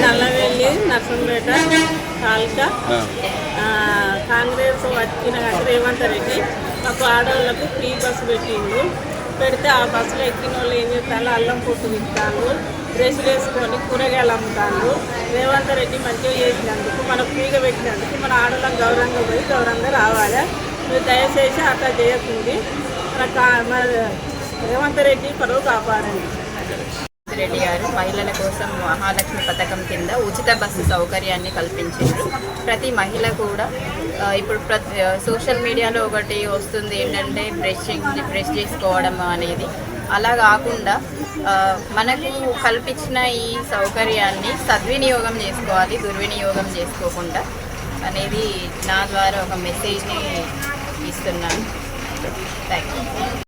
నల్లవెల్లి నర్సంపేట తాలూకా కాంగ్రెస్ వచ్చిన రేవంత్ రెడ్డి మాకు ఆడవాళ్ళకు ఫ్రీ బస్సు పెడితే ఆ బస్సులో ఎక్కిన వాళ్ళు ఏం చేస్తాను అల్లం పొట్టు తింటాను, డ్రెస్సులు వేసుకొని కూరగాయలు అమ్ముతాను. రేవంత్ రెడ్డి మంచిగా చేసినందుకు మనకు ఫ్రీగా పెట్టినందుకు మన ఆడవాళ్ళకి గౌరవంగా పోయి గౌరవంగా రావాలి. మీరు దయచేసి అట్లా చేయకుంది మన రేవంత్ రెడ్డి పరువు కాపాడండి. రెడ్డి గారు మహిళల కోసం మహాలక్ష్మి పథకం కింద ఉచిత బస్సు సౌకర్యాన్ని కల్పించారు. ప్రతి మహిళ కూడా ఇప్పుడు సోషల్ మీడియాలో ఒకటి వస్తుంది ఏంటంటే బ్రష్ చేసుకోవడం అనేది, అలా కాకుండా మనకు కల్పించిన ఈ సౌకర్యాన్ని సద్వినియోగం చేసుకోవాలి, దుర్వినియోగం చేసుకోకుండా అనేది నా ద్వారా ఒక మెసేజ్ని ఇస్తున్నాను. Thank you.